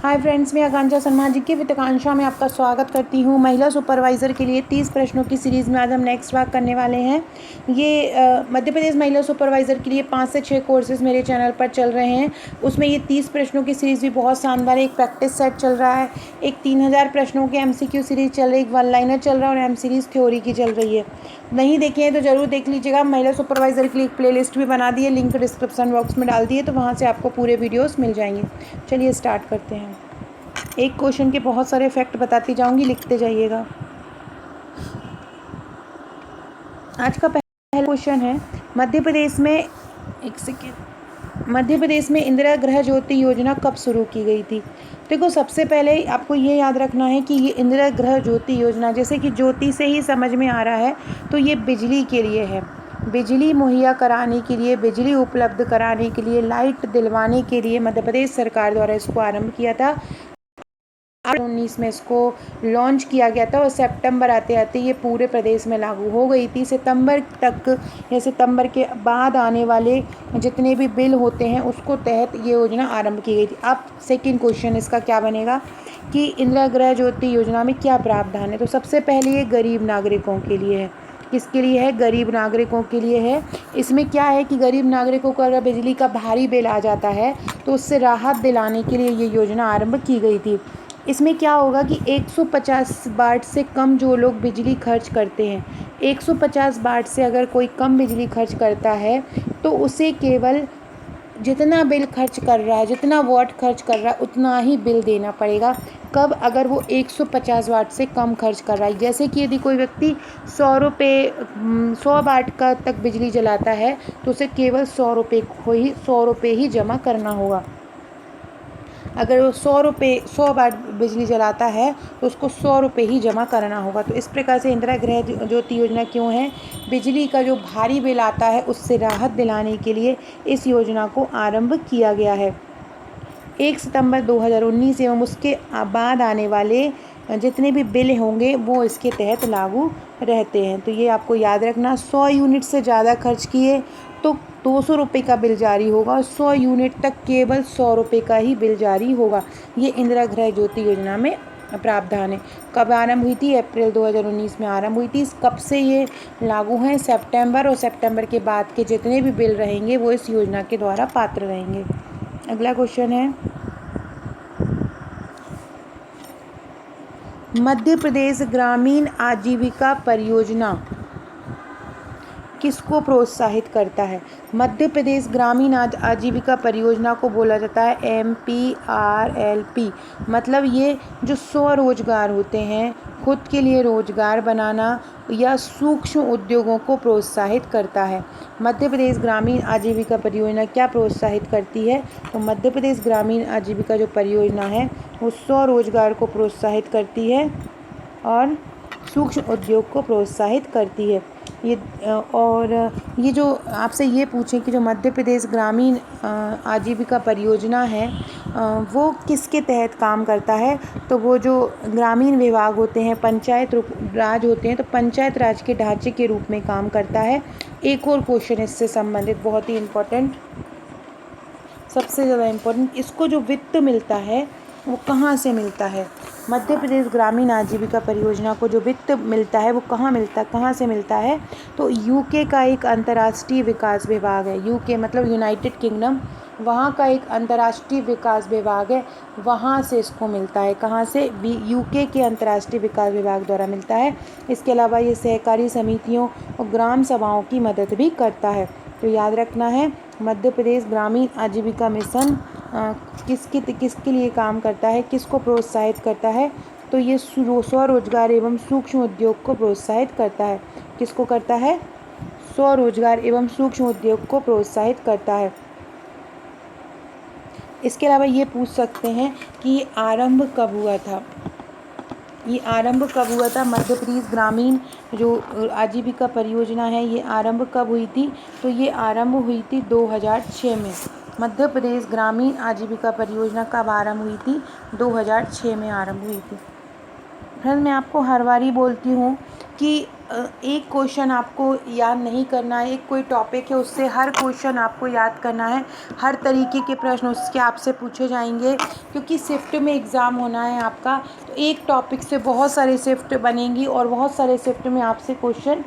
Hi friends, मैं आकांक्षा शर्मा जी की वित्ताकांक्षा में आपका स्वागत करती हूँ। महिला सुपरवाइज़र के लिए 30 प्रश्नों की सीरीज़ में आज हम नेक्स्ट भाग करने वाले हैं। ये मध्य प्रदेश महिला सुपरवाइज़र के लिए 5 से 6 कोर्सेज़ मेरे चैनल पर चल रहे हैं। उसमें ये 30 प्रश्नों की सीरीज़ भी बहुत शानदार है। एक प्रैक्टिस सेट चल रहा है, एक 3000 प्रश्नों के MCQ सीरीज़ चल रही है, एक वन लाइनर चल रहा है और M सीरीज़ थ्योरी की चल रही है। नहीं देखे हैं तो ज़रूर देख लीजिएगा। महिला सुपरवाइज़र के लिए एक प्लेलिस्ट भी बना दी है, लिंक डिस्क्रिप्शन बॉक्स में डाल दिए, तो वहाँ से आपको पूरे वीडियोज़ मिल जाएंगे। चलिए स्टार्ट करते हैं। एक क्वेश्चन के बहुत सारे फैक्ट बताती जाऊंगी, लिखते जाइएगा। आज का पहला क्वेश्चन है, मध्य प्रदेश में इंदिरा गृह ज्योति योजना कब शुरू की गई थी? देखो, सबसे पहले आपको ये याद रखना है कि ये इंदिरा गृह ज्योति योजना, जैसे कि ज्योति से ही समझ में आ रहा है, तो ये बिजली के लिए है। बिजली मुहैया कराने के लिए, बिजली उपलब्ध कराने के लिए, लाइट दिलवाने के लिए मध्य प्रदेश सरकार द्वारा इसको आरंभ किया था। 2019 में इसको लॉन्च किया गया था और सितंबर आते आते ये पूरे प्रदेश में लागू हो गई थी। सितंबर तक या सितंबर के बाद आने वाले जितने भी बिल होते हैं उसको तहत ये योजना आरंभ की गई थी। अब सेकंड क्वेश्चन इसका क्या बनेगा कि इंदिरा गृह ज्योति योजना में क्या प्रावधान है? तो सबसे पहले ये गरीब नागरिकों के लिए है। किसके लिए है? गरीब नागरिकों के लिए है। इसमें क्या है कि गरीब नागरिकों को अगर बिजली का भारी बिल आ जाता है तो उससे राहत दिलाने के लिए ये योजना आरंभ की गई थी। इसमें क्या होगा कि 150 वाट से कम जो लोग बिजली खर्च करते हैं, 150 वाट से अगर कोई कम बिजली खर्च करता है तो उसे केवल जितना बिल खर्च कर रहा है, जितना वाट खर्च कर रहा है, उतना ही बिल देना पड़ेगा। कब? अगर वो 150 वाट से कम खर्च कर रहा है। जैसे कि यदि कोई व्यक्ति 100 वाट का तक बिजली जलाता है तो उसे केवल 100 रुपये ही जमा करना होगा। अगर वो 100 वाट बिजली जलाता है तो उसको 100 रुपये ही जमा करना होगा। तो इस प्रकार से इंदिरा गृह ज्योति योजना क्यों है? बिजली का जो भारी बिल आता है उससे राहत दिलाने के लिए इस योजना को आरंभ किया गया है। 1 सितंबर 2019 एवं उसके बाद आने वाले जितने भी बिल होंगे वो इसके तहत लागू रहते हैं। तो ये आपको याद रखना, 100 यूनिट से ज़्यादा खर्च किए तो 200 रुपये का बिल जारी होगा और 100 यूनिट तक केवल 100 रुपये का ही बिल जारी होगा। ये इंदिरा गृह ज्योति योजना में प्रावधान है। कब आरंभ हुई थी? अप्रैल 2019 में आरंभ हुई थी। कब से ये लागू हैं? सितंबर, और सितंबर के बाद के जितने भी बिल रहेंगे वो इस योजना के द्वारा पात्र रहेंगे। अगला क्वेश्चन है, मध्य प्रदेश ग्रामीण आजीविका परियोजना किसको प्रोत्साहित करता है? मध्य प्रदेश ग्रामीण आजीविका परियोजना को बोला जाता है MPRLP। मतलब ये जो स्वरोजगार होते हैं, खुद के लिए रोजगार बनाना या सूक्ष्म उद्योगों को प्रोत्साहित करता है। मध्य प्रदेश ग्रामीण आजीविका परियोजना क्या प्रोत्साहित करती है? तो मध्य प्रदेश ग्रामीण आजीविका जो परियोजना है वो स्वरोजगार को प्रोत्साहित करती है और सूक्ष्म उद्योग को प्रोत्साहित करती है। और ये जो आपसे ये पूछें कि जो मध्य प्रदेश ग्रामीण आजीविका परियोजना है वो किसके तहत काम करता है? तो वो जो ग्रामीण विभाग होते हैं, पंचायत राज होते हैं, तो पंचायत राज के ढांचे के रूप में काम करता है। एक और क्वेश्चन इससे संबंधित बहुत ही इम्पोर्टेंट, सबसे ज़्यादा इम्पोर्टेंट, इसको जो वित्त मिलता है वो कहाँ से मिलता है? मध्य प्रदेश ग्रामीण आजीविका परियोजना को जो वित्त मिलता है वो कहाँ से मिलता है? तो यूके का एक अंतर्राष्ट्रीय विकास विभाग है। यूके मतलब यूनाइटेड किंगडम, वहाँ का एक अंतर्राष्ट्रीय विकास विभाग है, वहाँ से इसको मिलता है। कहाँ से? यूके के अंतर्राष्ट्रीय विकास विभाग द्वारा मिलता है। इसके अलावा ये सहकारी समितियों और ग्राम सभाओं की मदद भी करता है। तो याद रखना है, मध्य प्रदेश ग्रामीण आजीविका मिशन किसके लिए काम करता है, किसको प्रोत्साहित करता है? तो ये स्वरोजगार एवं सूक्ष्म उद्योग को प्रोत्साहित करता है। किसको करता है? स्वरोजगार एवं सूक्ष्म उद्योग को प्रोत्साहित करता है। इसके अलावा ये पूछ सकते हैं कि ये आरंभ कब हुआ था? ये आरंभ कब हुआ था? मध्य प्रदेश ग्रामीण जो आजीविका परियोजना है ये आरंभ कब हुई थी? तो ये आरंभ हुई थी 2006 में। मध्य प्रदेश ग्रामीण आजीविका परियोजना कब आरंभ हुई थी? 2006 में आरंभ हुई थी। फ्रेंड, मैं आपको हर बार ही बोलती हूँ कि एक क्वेश्चन आपको याद नहीं करना है, एक कोई टॉपिक है उससे हर क्वेश्चन आपको याद करना है। हर तरीके के प्रश्न उसके आपसे पूछे जाएंगे, क्योंकि शिफ्ट में एग्ज़ाम होना है आपका। तो एक टॉपिक से बहुत सारे शिफ्ट बनेंगी और बहुत सारे शिफ्ट में आपसे क्वेश्चन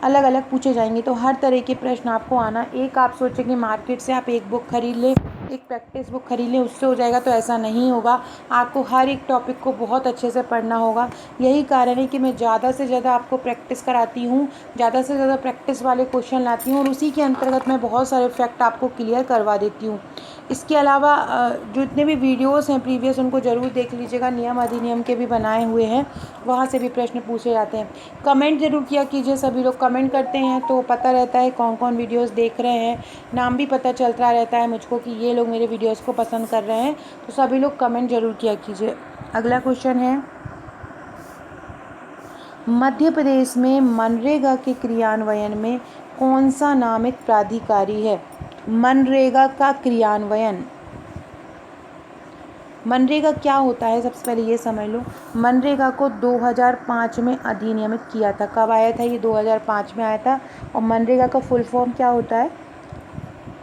अलग अलग पूछे जाएंगे। तो हर तरह के प्रश्न आपको आना। एक आप सोचेंगे मार्केट से आप एक बुक खरीद लें, एक प्रैक्टिस बुक खरीद लें, उससे हो जाएगा, तो ऐसा नहीं होगा। आपको हर एक टॉपिक को बहुत अच्छे से पढ़ना होगा। यही कारण है कि मैं ज़्यादा से ज़्यादा आपको प्रैक्टिस कराती हूँ, ज़्यादा से ज़्यादा प्रैक्टिस वाले क्वेश्चन लाती हूँ और उसी के अंतर्गत मैं बहुत सारे फैक्ट आपको क्लियर करवा देती हूँ। इसके अलावा जो जितने भी वीडियोस हैं प्रीवियस, उनको ज़रूर देख लीजिएगा। नियम अधिनियम के भी बनाए हुए हैं, वहाँ से भी प्रश्न पूछे जाते हैं। कमेंट ज़रूर किया कीजिए, सभी लोग कमेंट करते हैं तो पता रहता है कौन कौन वीडियोस देख रहे हैं, नाम भी पता चलता रहता है मुझको कि ये लोग मेरे वीडियोस को पसंद कर रहे हैं। तो सभी लोग कमेंट ज़रूर किया कीजिए। अगला क्वेश्चन है, मध्य प्रदेश में मनरेगा के क्रियान्वयन में कौन सा नामित प्राधिकारी है? मनरेगा का क्रियान्वयन, मनरेगा क्या होता है सबसे पहले ये समझ लो। मनरेगा को 2005 में अधिनियमित किया था। कब आया था ये? 2005 में आया था। और मनरेगा का फुल फॉर्म क्या होता है?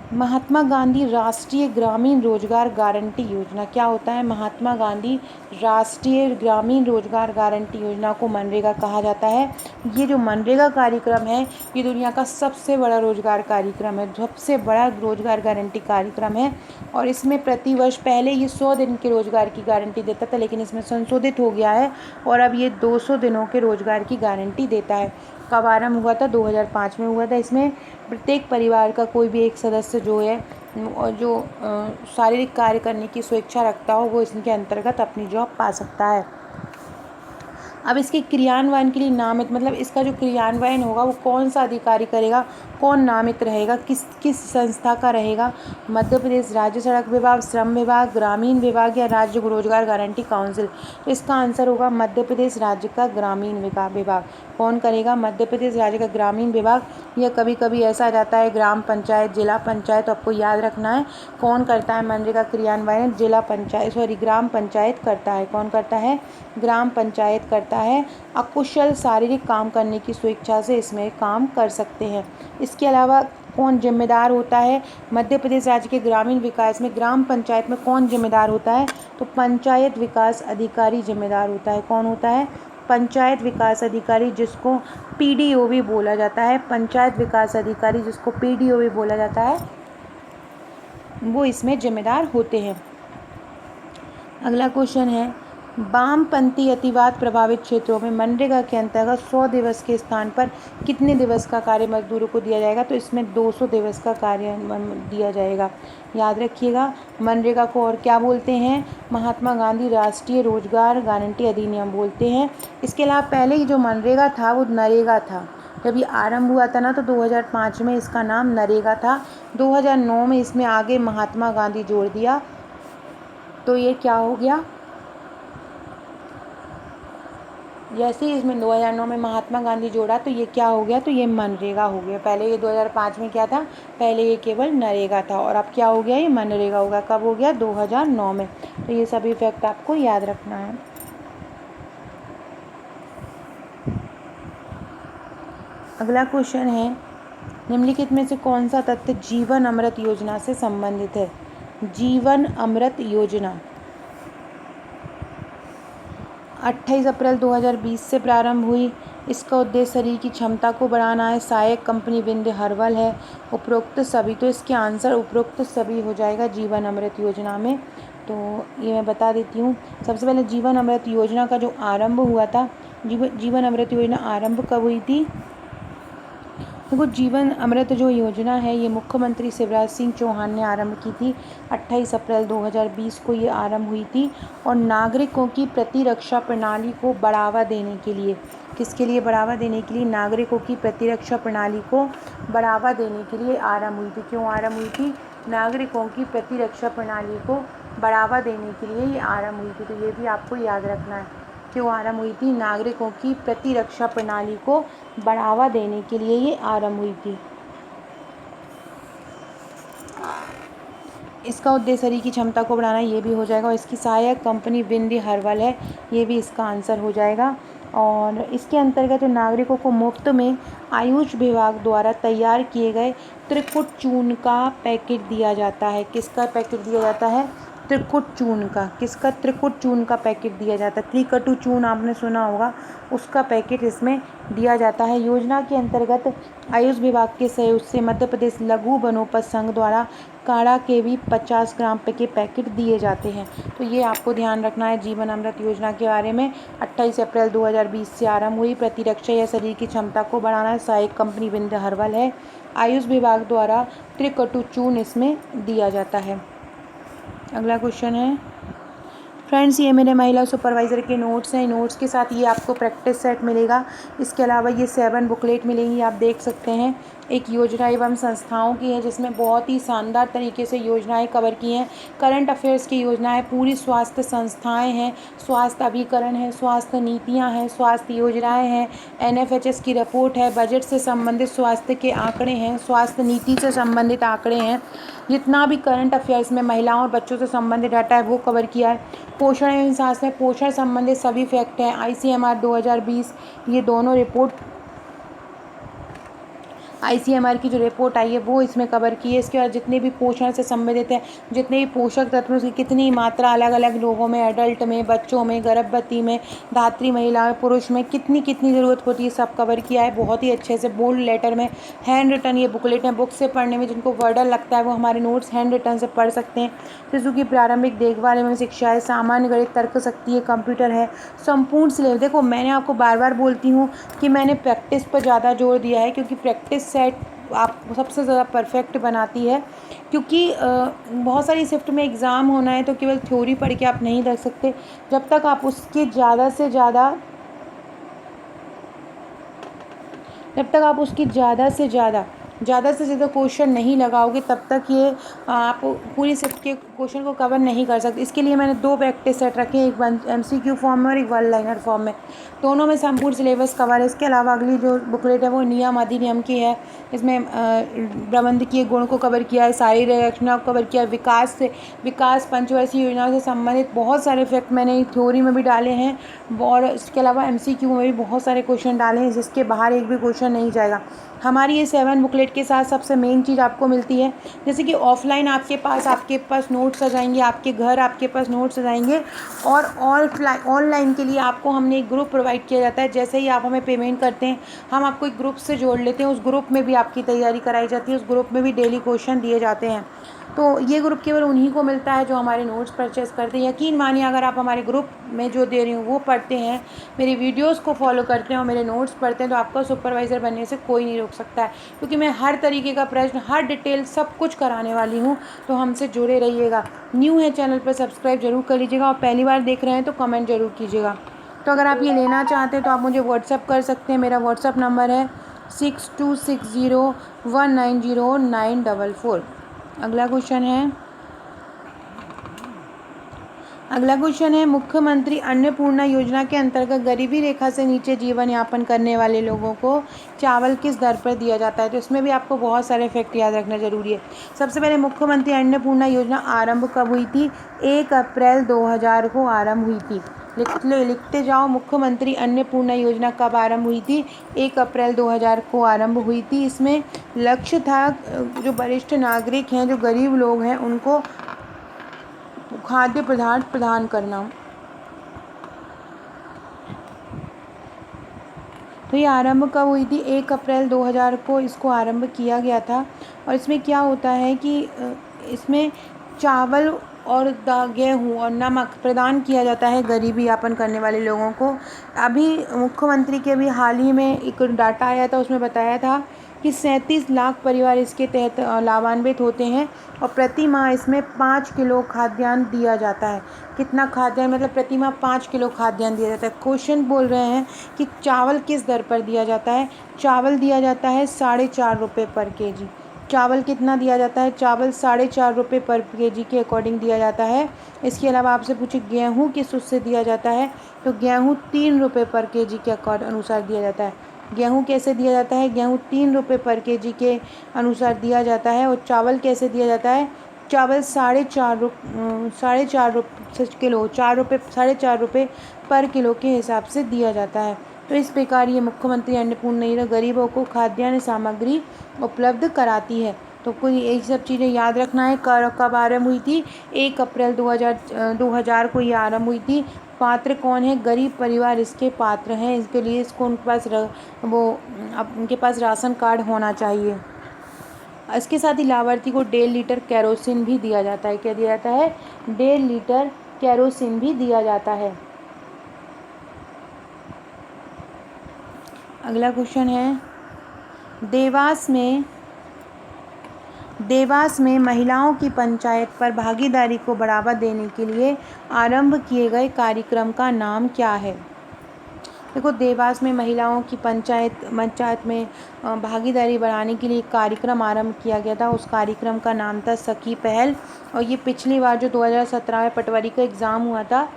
महात्मा गांधी राष्ट्रीय ग्रामीण रोजगार गारंटी योजना। क्या होता है? महात्मा गांधी राष्ट्रीय ग्रामीण रोजगार गारंटी योजना को मनरेगा कहा जाता है। ये जो मनरेगा कार्यक्रम है, ये दुनिया का सबसे बड़ा रोजगार कार्यक्रम है, सबसे बड़ा रोजगार गारंटी कार्यक्रम है। और इसमें प्रतिवर्ष, पहले ये 100 दिन के रोजगार की गारंटी देता था, लेकिन इसमें संशोधित हो गया है और अब ये 200 दिनों के रोजगार की गारंटी देता है। कब आरंभ हुआ था? 2005 में हुआ था। इसमें प्रत्येक परिवार का कोई भी एक सदस्य जो है और जो शारीरिक कार्य करने की स्वेच्छा रखता हो, वो इसके अंतर्गत अपनी जॉब पा सकता है। अब इसके क्रियान्वयन के लिए नामित, मतलब इसका जो क्रियान्वयन होगा वो कौन सा अधिकारी करेगा, कौन नामित रहेगा, किस किस संस्था का रहेगा? मध्य प्रदेश राज्य सड़क विभाग, श्रम विभाग, ग्रामीण विभाग या राज्य रोजगार गारंटी काउंसिल? तो इसका आंसर होगा मध्य प्रदेश राज्य का ग्रामीण विभाग। कौन करेगा? मध्य प्रदेश राज्य का ग्रामीण विभाग। या कभी कभी ऐसा आ जाता है ग्राम पंचायत, जिला पंचायत, तो आपको याद रखना है कौन करता है मनरेगा क्रियान्वयन? ग्राम पंचायत करता है। कौन करता है? ग्राम पंचायत करता है। अकुशल शारीरिक काम करने की स्वेच्छा से इसमें काम कर सकते हैं। इसके अलावा कौन जिम्मेदार होता है मध्य प्रदेश राज्य के ग्रामीण विकास में? ग्राम पंचायत में कौन जिम्मेदार होता है? तो पंचायत विकास अधिकारी जिम्मेदार होता है। कौन होता है? पंचायत विकास अधिकारी, जिसको पीडीओ भी बोला जाता है। पंचायत विकास अधिकारी, जिसको पीडीओ भी बोला जाता है, वो इसमें जिम्मेदार होते हैं। अगला क्वेश्चन है, वामपंथी अतिवाद प्रभावित क्षेत्रों में मनरेगा के अंतर्गत 100 दिवस के स्थान पर कितने दिवस का कार्य मजदूरों को दिया जाएगा? तो इसमें 200 दिवस का कार्य दिया जाएगा। याद रखिएगा, मनरेगा को और क्या बोलते हैं? महात्मा गांधी राष्ट्रीय रोजगार गारंटी अधिनियम बोलते हैं। इसके अलावा पहले ही जो मनरेगा था वो नरेगा था। जब ये आरंभ हुआ था ना, तो 2005 में इसका नाम नरेगा था। 2009 में इसमें आगे महात्मा गांधी जोड़ दिया, तो ये क्या हो गया? जैसे ही इसमें 2009 में महात्मा गांधी जोड़ा तो ये क्या हो गया? तो ये मनरेगा हो गया। पहले ये 2005 में क्या था? पहले ये केवल नरेगा था और अब क्या हो गया? ये मनरेगा होगा। कब हो गया? 2009 में। तो ये सभी फैक्ट आपको याद रखना है। अगला क्वेश्चन है, निम्नलिखित में से कौन सा तथ्य जीवन अमृत योजना से संबंधित है? जीवन अमृत योजना 28 अप्रैल 2020 से प्रारंभ हुई। इसका उद्देश्य शरीर की क्षमता को बढ़ाना है। सहायक कंपनी विंध्य हर्बल है। उपरोक्त सभी, तो इसके आंसर उपरोक्त सभी हो जाएगा जीवन अमृत योजना में। तो ये मैं बता देती हूँ। सबसे पहले जीवन अमृत योजना का जो आरंभ हुआ था, जीवन अमृत योजना आरंभ कब हुई थी? देखो, जीवन अमृत जो योजना है ये मुख्यमंत्री शिवराज सिंह चौहान ने आरंभ की थी। 28 अप्रैल 2020 को ये आरंभ हुई थी और नागरिकों की प्रतिरक्षा प्रणाली को बढ़ावा देने के लिए, किसके लिए बढ़ावा देने के लिए? नागरिकों की प्रतिरक्षा प्रणाली को बढ़ावा देने के लिए आरंभ हुई थी। क्यों आरंभ हुई थी? नागरिकों की प्रतिरक्षा प्रणाली को बढ़ावा देने के लिए ये आरंभ हुई थी। तो ये भी आपको याद रखना है, क्यों आरंभ हुई थी? नागरिकों की प्रतिरक्षा प्रणाली को बढ़ावा देने के लिए ये आरंभ हुई थी। इसका उद्देश्य शरीर की क्षमता को बढ़ाना, ये भी हो जाएगा। और इसकी सहायक कंपनी विंध्य हर्बल है, ये भी इसका आंसर हो जाएगा। और इसके अंतर्गत नागरिकों को मुफ्त में आयुष विभाग द्वारा तैयार किए गए त्रिकुट चूर्ण का पैकेट दिया जाता है। किसका पैकेट दिया जाता है? त्रिकुट चूर्ण का। किसका? त्रिकुट चूर्ण का पैकेट दिया जाता है। त्रिकटु चूर्ण आपने सुना होगा, उसका पैकेट इसमें दिया जाता है। योजना के अंतर्गत आयुष विभाग के सहयोग से मध्य प्रदेश लघु वनोपज संघ द्वारा काढ़ा के भी 50 ग्राम के पैकेट दिए जाते हैं। तो ये आपको ध्यान रखना है जीवन अमृत योजना के बारे में। 28 अप्रैल 2020 से आरंभ हुई। प्रतिरक्षा या शरीर की क्षमता को बढ़ाना, सहायक कंपनी विंध्य हर्बल है। आयुष विभाग द्वारा त्रिकटु चूर्ण इसमें दिया जाता है। अगला क्वेश्चन है फ्रेंड्स, ये मेरे महिला सुपरवाइज़र के नोट्स हैं। नोट्स के साथ ये आपको प्रैक्टिस सेट मिलेगा। इसके अलावा ये 7 बुकलेट मिलेंगी, आप देख सकते हैं। एक योजना एवं संस्थाओं की है जिसमें बहुत ही शानदार तरीके से योजनाएं कवर की हैं। करंट अफेयर्स की योजनाएं, पूरी स्वास्थ्य संस्थाएं हैं, स्वास्थ्य अभिकरण है, स्वास्थ्य नीतियां हैं, स्वास्थ्य योजनाएं हैं, NFHS की रिपोर्ट है, बजट से संबंधित स्वास्थ्य के आंकड़े हैं, स्वास्थ्य नीति से संबंधित आंकड़े हैं। जितना भी करंट अफेयर्स में महिलाओं और बच्चों से संबंधित डाटा है वो कवर किया है। पोषण एवं स्वास्थ्य में पोषण संबंधित सभी फैक्ट हैं। ICMR 2020 ये दोनों रिपोर्ट, ICMR की जो रिपोर्ट आई है वो इसमें कवर की है। इसके बाद जितने भी पोषण से संबंधित है, जितने भी पोषक तत्वों की कितनी मात्रा अलग अलग लोगों में, एडल्ट में, बच्चों में, गर्भवती में, धात्री महिला में, पुरुष में कितनी कितनी ज़रूरत होती है, सब कवर किया है बहुत ही अच्छे से बोल्ड लेटर में। हैंड रिटन ये बुकलेट है, बुक से पढ़ने में जिनको वर्डन लगता है वो हमारे नोट्स हैंड रिटन से पढ़ सकते हैं। शिशु की प्रारंभिक देखभाल एवं शिक्षा है, सामान्य गणित, तर्क शक्ति है, कंप्यूटर है, संपूर्ण सिलेबस। देखो मैंने आपको बार बार बोलती हूँ कि मैंने प्रैक्टिस पर ज़्यादा जोर दिया है, क्योंकि प्रैक्टिस सेट आपको सबसे ज़्यादा परफेक्ट बनाती है। क्योंकि बहुत सारी शिफ्ट में एग्ज़ाम होना है तो केवल थ्योरी पढ़ के आप नहीं रख सकते। जब तक आप उसके ज़्यादा से ज़्यादा क्वेश्चन नहीं लगाओगे तब तक ये आप पूरी शिफ्ट के क्वेश्चन को कवर नहीं कर सकते। इसके लिए मैंने 2 प्रैक्टिस सेट रखे हैं, एक MCQ फॉर्म में और एक 1 लाइनर फॉर्म में। दोनों में संपूर्ण सिलेबस कवर है। इसके अलावा अगली जो बुकलेट है वो नियम अधिनियम की है। इसमें प्रबंधकीय गुण को कवर किया है, शारीरिक रचना को कवर किया है, विकास पंचवर्षीय योजनाओं से संबंधित बहुत सारे फैक्ट मैंने थ्योरी में भी डाले हैं, और इसके अलावा MCQ में भी बहुत सारे क्वेश्चन डाले हैं जिसके बाहर एक भी क्वेश्चन नहीं जाएगा। हमारी ये 7 बुकलेट के साथ सबसे मेन चीज़ आपको मिलती है, जैसे कि ऑफलाइन आपके पास नोट्स आ जाएंगे, आपके घर आपके पास नोट्स आ जाएंगे, और ऑनलाइन के लिए आपको हमने एक ग्रुप प्रोवाइड किया जाता है। जैसे ही आप हमें पेमेंट करते हैं हम आपको एक ग्रुप से जोड़ लेते हैं, उस ग्रुप में भी आपकी तैयारी कराई जाती है, उस ग्रुप में भी डेली क्वेश्चन दिए जाते हैं। तो ये ग्रुप केवल उन्हीं को मिलता है जो हमारे नोट्स परचेस करते हैं। यकीन मानिए अगर आप हमारे ग्रुप में जो दे रही हूँ वो पढ़ते हैं, मेरी वीडियोस को फॉलो करते हैं और मेरे नोट्स पढ़ते हैं, तो आपका सुपरवाइज़र बनने से कोई नहीं रोक सकता है, क्योंकि मैं हर तरीके का प्रश्न, हर डिटेल सब कुछ कराने वाली हूँ। तो हमसे जुड़े रहिएगा। न्यू है चैनल पर सब्सक्राइब जरूर कर लीजिएगा, और पहली बार देख रहे हैं तो कमेंट जरूर कीजिएगा। तो अगर आप ये लेना चाहते हैं तो आप मुझे व्हाट्सअप कर सकते हैं। मेरा व्हाट्सअप नंबर है 6260190944। अगला क्वेश्चन है मुख्यमंत्री अन्नपूर्णा योजना के अंतर्गत गरीबी रेखा से नीचे जीवन यापन करने वाले लोगों को चावल किस दर पर दिया जाता है। तो इसमें भी आपको बहुत सारे फैक्ट याद रखना जरूरी है। सबसे पहले मुख्यमंत्री अन्नपूर्णा योजना आरंभ कब हुई थी? 1 अप्रैल 2000 को आरंभ हुई थी। लिखते जाओ, मुख्यमंत्री अन्नपूर्णा योजना कब आरंभ हुई थी? 1 अप्रैल 2000 को आरंभ हुई थी। इसमें लक्ष्य था जो वरिष्ठ नागरिक हैं, जो गरीब लोग हैं, उनको खाद्य पदार्थ प्रदान करना। तो ये आरंभ कब हुई थी? 1 अप्रैल 2000 को इसको आरंभ किया गया था। और इसमें क्या होता है कि इसमें चावल और गेहूँ और नमक प्रदान किया जाता है गरीबी यापन करने वाले लोगों को। अभी मुख्यमंत्री के भी हाल ही में एक डाटा आया था, उसमें बताया था कि 37 लाख परिवार इसके तहत लाभान्वित होते हैं, और प्रति माह इसमें 5 किलो खाद्यान्न दिया जाता है। कितना खाद्यान्न? मतलब प्रति माह 5 किलो खाद्यान्न दिया जाता है। क्वेश्चन बोल रहे हैं कि चावल किस दर पर दिया जाता है? चावल दिया जाता है 4.5 रुपये पर केजी। चावल कितना दिया जाता है? चावल 4.5 रुपये पर केजी के अकॉर्डिंग दिया जाता है। इसके अलावा आपसे पूछे गेहूँ किस उससे दिया जाता है, तो गेहूँ 3 रुपये पर केजी के अनुसार दिया जाता है। गेहूँ कैसे दिया जाता है? गेहूँ 3 रुपये पर केजी के अनुसार दिया जाता है। और चावल कैसे दिया जाता है? चावल साढ़े चार रुपये पर किलो के हिसाब से दिया जाता है। तो इस प्रकार ये मुख्यमंत्री अन्नपूर्णा योजना गरीबों को खाद्यान्न सामग्री उपलब्ध कराती है। तो कोई यही सब चीज़ें याद रखना है। कब आरंभ हुई थी? 1 अप्रैल 2000 को ये आरंभ हुई थी। पात्र कौन है? गरीब परिवार इसके पात्र हैं। इसके लिए उनके पास राशन कार्ड होना चाहिए। इसके साथ ही लाभार्थी को 1.5 लीटर केरोसिन भी दिया जाता है। क्या दिया जाता है? 1.5 लीटर केरोसिन भी दिया जाता है। अगला क्वेश्चन है, देवास में महिलाओं की पंचायत पर भागीदारी को बढ़ावा देने के लिए आरंभ किए गए कार्यक्रम का नाम क्या है? देखो, देवास में महिलाओं की पंचायत में भागीदारी बढ़ाने के लिए एक कार्यक्रम आरंभ किया गया था। उस कार्यक्रम का नाम था सखी पहल। और ये पिछली बार जो 2017 में पटवारी का एग्ज़ाम हुआ था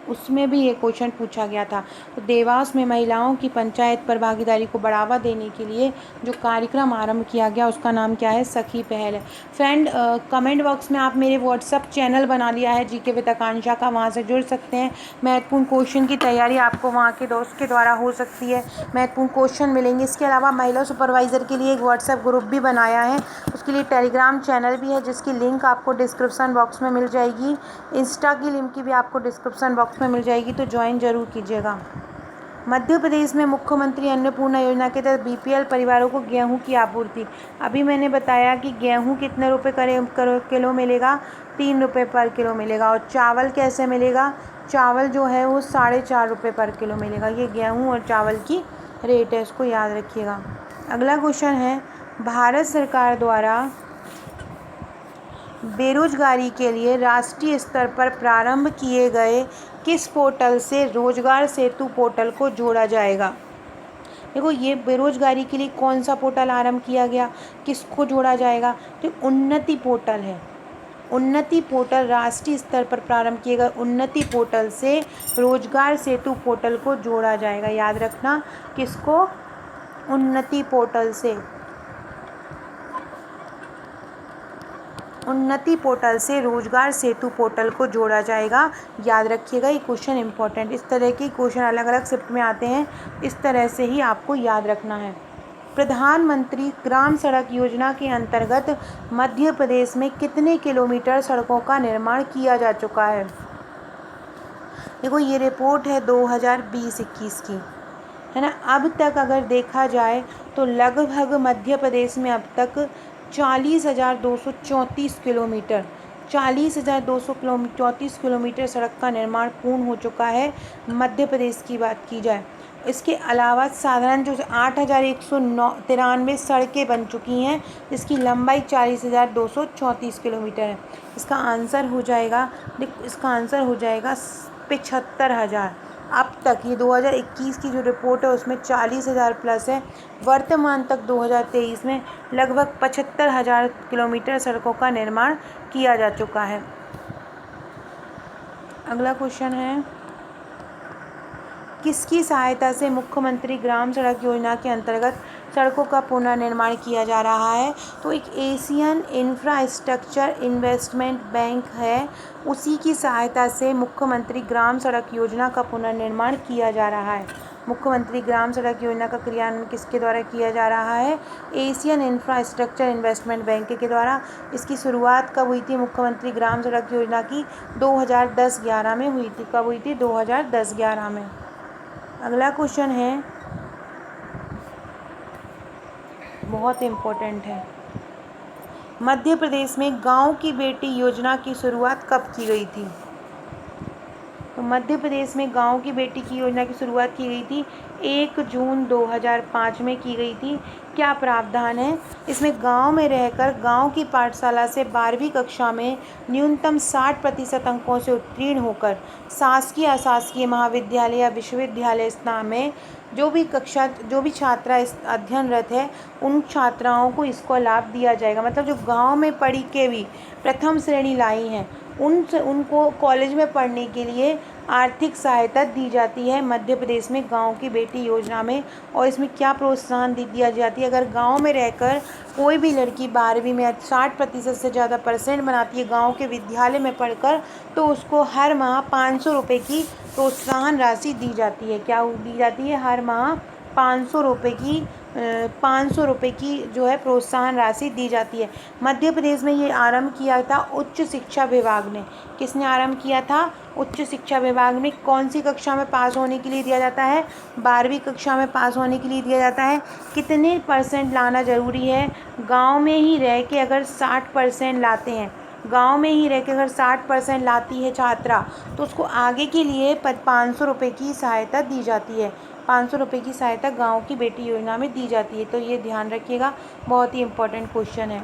उसमें भी ये क्वेश्चन पूछा गया था। तो देवास में महिलाओं की पंचायत पर भागीदारी को बढ़ावा देने के लिए जो कार्यक्रम आरंभ किया गया उसका नाम क्या है? सखी पहल है। फ्रेंड, कमेंट बॉक्स में आप मेरे व्हाट्सअप चैनल बना लिया है जीके विद आकांक्षा का, वहाँ से जुड़ सकते हैं। महत्वपूर्ण क्वेश्चन की तैयारी आपको वहाँ के दोस्त के द्वारा हो सकती है। महत्वपूर्ण क्वेश्चन मिलेंगे। इसके अलावा महिला सुपरवाइज़र के लिए एक व्हाट्सएप ग्रुप भी बनाया है। उसके लिए टेलीग्राम चैनल भी है जिसकी लिंक आपको डिस्क्रिप्शन बॉक्स में मिल जाएगी। इंस्टा की लिंक भी आपको डिस्क्रिप्शन बॉक्स में मिल जाएगी, तो ज्वाइन जरूर कीजिएगा। मध्य प्रदेश में मुख्यमंत्री अन्नपूर्णा योजना के तहत बीपीएल परिवारों को गेहूं की आपूर्ति। अभी मैंने बताया कि गेहूं कितने रुपए किलो मिलेगा? 3 रुपये पर किलो मिलेगा। और चावल कैसे मिलेगा? चावल जो है वो 4.5 रुपये पर किलो मिलेगा। ये गेहूं और चावल की रेट है, इसको याद रखिएगा। अगला क्वेश्चन है, भारत सरकार द्वारा बेरोजगारी के लिए राष्ट्रीय स्तर पर प्रारंभ किए गए किस पोर्टल से रोजगार सेतु पोर्टल को जोड़ा जाएगा? देखो, ये बेरोजगारी के लिए कौन सा पोर्टल आरंभ किया गया, किसको जोड़ा जाएगा? तो उन्नति पोर्टल है। उन्नति पोर्टल राष्ट्रीय स्तर पर प्रारंभ किए गए उन्नति पोर्टल से रोजगार सेतु पोर्टल को जोड़ा जाएगा। याद रखना, किसको? उन्नति पोर्टल से। उन्नति पोर्टल से रोजगार सेतु पोर्टल को जोड़ा जाएगा। याद रखिएगा, ये क्वेश्चन इंपॉर्टेंट। इस तरह के क्वेश्चन अलग अलग शिफ्ट में आते हैं, इस तरह से ही आपको याद रखना है। प्रधानमंत्री ग्राम सड़क योजना के अंतर्गत मध्य प्रदेश में कितने किलोमीटर सड़कों का निर्माण किया जा चुका है? देखो, ये रिपोर्ट है 2020-21 की, है ना। अब तक अगर देखा जाए तो लगभग मध्य प्रदेश में अब तक 40,234 किलोमीटर 40,234 किलोमीटर सड़क का निर्माण पूर्ण हो चुका है, मध्य प्रदेश की बात की जाए। इसके अलावा साधारण जो 8,193 सड़कें बन चुकी हैं, जिसकी लंबाई 40,234 किलोमीटर है। इसका आंसर हो जाएगा 75,000। अब तक ये 2021 की जो रिपोर्ट है उसमें 40,000 प्लस है। वर्तमान तक 2023 में लगभग 75,000 किलोमीटर सड़कों का निर्माण किया जा चुका है। अगला क्वेश्चन है, किसकी सहायता से मुख्यमंत्री ग्राम सड़क योजना के अंतर्गत सड़कों का पुनर्निर्माण किया जा रहा है? तो एक एशियन इंफ्रास्ट्रक्चर इन्वेस्टमेंट बैंक है, उसी की सहायता से मुख्यमंत्री ग्राम सड़क योजना का पुनर्निर्माण किया जा रहा है। मुख्यमंत्री ग्राम सड़क योजना का क्रियान्वयन किसके द्वारा किया जा रहा है? एशियन इंफ्रास्ट्रक्चर इन्वेस्टमेंट बैंक के द्वारा। इसकी शुरुआत कब हुई थी मुख्यमंत्री ग्राम सड़क योजना की? 2010-11 में हुई थी। कब हुई थी? 2010-11 में। अगला क्वेश्चन है, बहुत इम्पोर्टेंट है। मध्य प्रदेश में गांव की बेटी योजना की शुरुआत कब की गई थी? तो मध्य प्रदेश में गांव की बेटी की योजना की शुरुआत की गई थी 1 जून 2005 में की गई थी। क्या प्रावधान है इसमें? गांव में रहकर गांव की पाठशाला से 12वीं कक्षा में न्यूनतम 60% अंकों से उत्तीर्ण होकर शासकीय अशासकीय महाविद्यालय या विश्वविद्यालय स्नातक में जो भी छात्रा अध्ययनरत है उन छात्राओं को इसको लाभ दिया जाएगा। मतलब जो गांव में पढ़ी के भी प्रथम श्रेणी लाई हैं उनको कॉलेज में पढ़ने के लिए आर्थिक सहायता दी जाती है मध्य प्रदेश में गांव की बेटी योजना में। और इसमें क्या प्रोत्साहन दिया जाती है, अगर गांव में रहकर कोई भी लड़की 12वीं में 60% से ज़्यादा परसेंट बनाती है गांव के विद्यालय में पढ़कर, तो उसको हर माह 500 रुपये की प्रोत्साहन राशि दी जाती है। क्या दी जाती है? हर माह 500 रुपये की जो है प्रोत्साहन राशि दी जाती है। मध्य प्रदेश में ये आरंभ किया था उच्च शिक्षा विभाग ने। किसने आरंभ किया था? उच्च शिक्षा विभाग में। कौन सी कक्षा में पास होने के लिए दिया जाता है? 12वीं कक्षा में पास होने के लिए दिया जाता है। कितने परसेंट लाना ज़रूरी है? गाँव में ही रह के अगर 60% लाते हैं, गांव में ही रह के अगर 60% लाती है छात्रा, तो उसको आगे के लिए 500 रुपये की सहायता दी जाती है। 500 रुपये की सहायता गांव की बेटी योजना में दी जाती है। तो ये ध्यान रखिएगा, बहुत ही इंपॉर्टेंट क्वेश्चन है।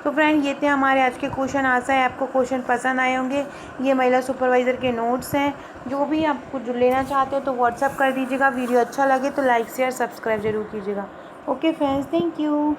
तो फ्रेंड, ये थे हमारे आज के क्वेश्चन। आशा है आपको क्वेश्चन पसंद आए होंगे। ये महिला सुपरवाइज़र के नोट्स हैं। जो भी आप कुछ लेना चाहते हो तो व्हाट्सअप कर दीजिएगा। वीडियो अच्छा लगे तो लाइक शेयर सब्सक्राइब जरूर कीजिएगा। Okay friends, thank you.